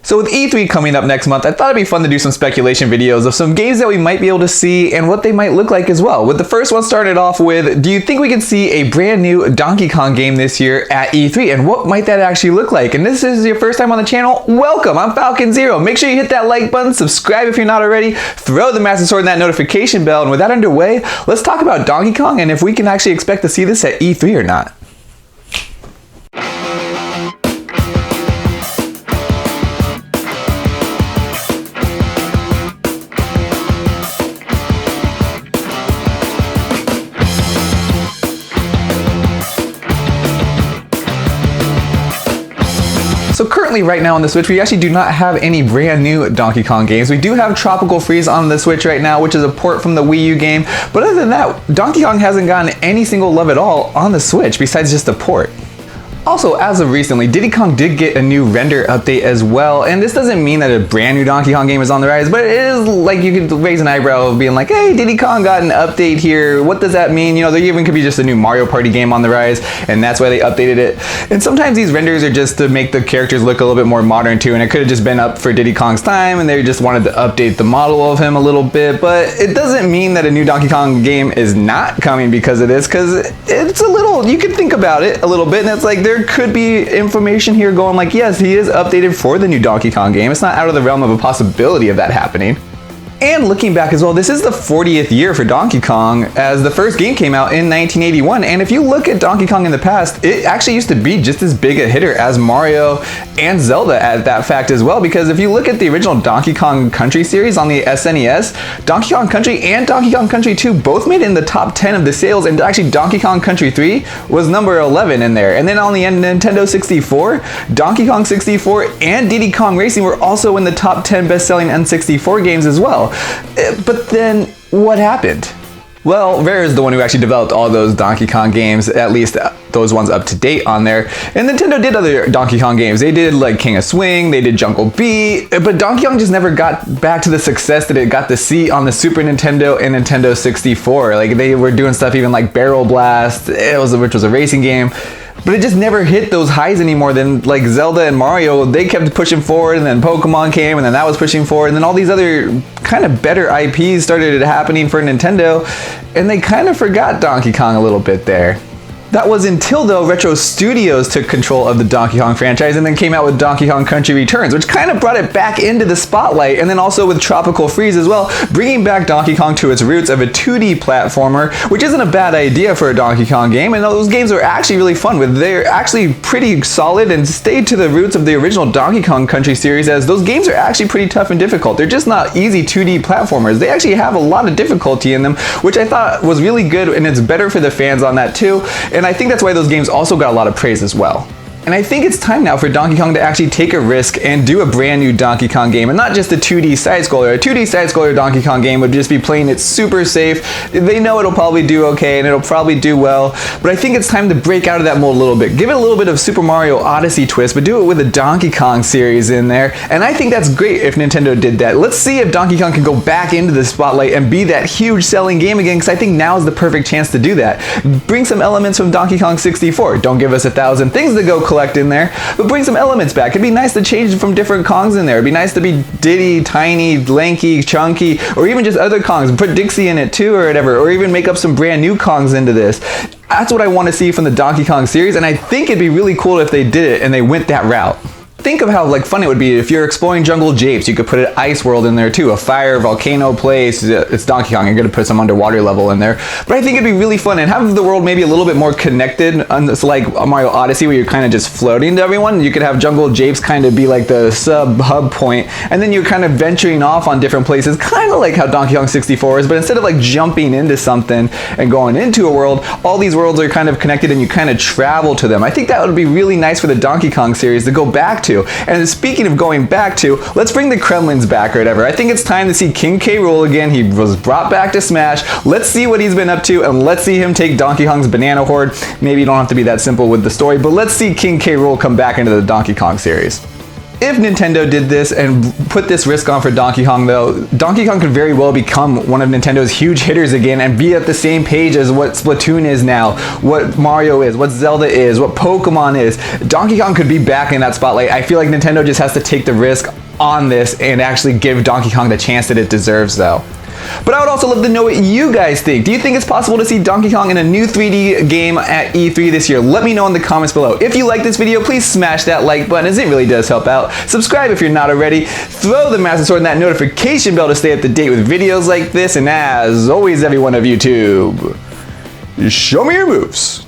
So with E3 coming up next month, I thought it'd be fun to do some speculation videos of some games that we might be able to see and what they might look like as well. With the first one started off with, do you think we can see a brand new Donkey Kong game this year at E3? And what might that actually look like? And this is your first time on the channel, welcome, I'm Falcon Zero. Make sure you hit that like button, subscribe if you're not already, throw the massive sword in that notification bell, and with that underway, let's talk about Donkey Kong and if we can actually expect to see this at E3 or not. So currently right now on the Switch, we actually do not have any brand new Donkey Kong games. We do have Tropical Freeze on the Switch right now, which is a port from the Wii U game. But other than that, Donkey Kong hasn't gotten any single love at all on the Switch besides just a port. Also, as of recently, Diddy Kong did get a new render update as well, and this doesn't mean that a brand new Donkey Kong game is on the rise, but it is like you could raise an eyebrow of being like, hey, Diddy Kong got an update here, what does that mean? You know, there even could be just a new Mario Party game on the rise, and that's why they updated it. And sometimes these renders are just to make the characters look a little bit more modern too, and it could have just been up for Diddy Kong's time, and they just wanted to update the model of him a little bit, but it doesn't mean that a new Donkey Kong game is not coming because of this, because it's a little, you could think about it a little bit, and it's like there could be information here going like, yes, he is updated for the new Donkey Kong game. It's not out of the realm of a possibility of that happening. And looking back as well, this is the 40th year for Donkey Kong, as the first game came out in 1981. And if you look at Donkey Kong in the past, it actually used to be just as big a hitter as Mario and Zelda at that fact as well. Because if you look at the original Donkey Kong Country series on the SNES, Donkey Kong Country and Donkey Kong Country 2 both made it in the top 10 of the sales. And actually Donkey Kong Country 3 was number 11 in there. And then on the Nintendo 64, Donkey Kong 64 and Diddy Kong Racing were also in the top 10 best-selling N64 games as well. But then, what happened? Well, Rare is the one who actually developed all those Donkey Kong games, at least those ones up to date on there. And Nintendo did other Donkey Kong games. They did like King of Swing, they did Jungle Beat, but Donkey Kong just never got back to the success that it got to see on the Super Nintendo and Nintendo 64. Like they were doing stuff even like Barrel Blast, which was a racing game. But it just never hit those highs anymore. Than like Zelda and Mario, they kept pushing forward, and then Pokemon came, and then that was pushing forward, and then all these other kind of better IPs started happening for Nintendo, and they kind of forgot Donkey Kong a little bit there. That was until, though, Retro Studios took control of the Donkey Kong franchise and then came out with Donkey Kong Country Returns, which kind of brought it back into the spotlight, and then also with Tropical Freeze as well, bringing back Donkey Kong to its roots of a 2D platformer, which isn't a bad idea for a Donkey Kong game, and those games are actually really fun. They're actually pretty solid and stayed to the roots of the original Donkey Kong Country series, as those games are actually pretty tough and difficult. They're just not easy 2D platformers. They actually have a lot of difficulty in them, which I thought was really good, and it's better for the fans on that too. And I think that's why those games also got a lot of praise as well. And I think it's time now for Donkey Kong to actually take a risk and do a brand new Donkey Kong game, and not just a 2D side-scroller. A 2D side-scroller Donkey Kong game would just be playing it super safe. They know it'll probably do okay, and it'll probably do well, but I think it's time to break out of that mold a little bit. Give it a little bit of Super Mario Odyssey twist, but do it with a Donkey Kong series in there, and I think that's great if Nintendo did that. Let's see if Donkey Kong can go back into the spotlight and be that huge selling game again, because I think now is the perfect chance to do that. Bring some elements from Donkey Kong 64. Don't give us 1,000 things to go collect in there, but bring some elements back. It'd be nice to change from different Kongs in there. It'd be nice to be Diddy, Tiny, Lanky, Chunky, or even just other Kongs, and put Dixie in it too or whatever, or even make up some brand new Kongs into this. That's what I want to see from the Donkey Kong series, and I think it'd be really cool if they did it and they went that route. Think of how fun it would be if you're exploring Jungle Japes. You could put an ice world in there too, a fire volcano place. It's Donkey Kong, you're gonna put some underwater level in there. But I think it'd be really fun and have the world maybe a little bit more connected. It's like Mario Odyssey where you're kind of just floating to everyone. You could have Jungle Japes kind of be like the sub hub point, and then you're kind of venturing off on different places, kind of like how Donkey Kong 64 is, but instead of like jumping into something and going into a world, all these worlds are kind of connected and you kind of travel to them. I think that would be really nice for the Donkey Kong series to go back to. And speaking of going back to, let's bring the Kremlins back or whatever. I think it's time to see King K. Rool again. He was brought back to Smash. Let's see what he's been up to, and let's see him take Donkey Kong's Banana Horde. Maybe you don't have to be that simple with the story, but let's see King K. Rool come back into the Donkey Kong series. If Nintendo did this and put this risk on for Donkey Kong though, Donkey Kong could very well become one of Nintendo's huge hitters again and be at the same page as what Splatoon is now, what Mario is, what Zelda is, what Pokemon is. Donkey Kong could be back in that spotlight. I feel like Nintendo just has to take the risk on this and actually give Donkey Kong the chance that it deserves though. But I would also love to know what you guys think. Do you think it's possible to see Donkey Kong in a new 3D game at E3 this year? Let me know in the comments below. If you like this video, please smash that like button as it really does help out. Subscribe if you're not already. Throw the Master Sword and that notification bell to stay up to date with videos like this. And as always, everyone of YouTube, show me your moves.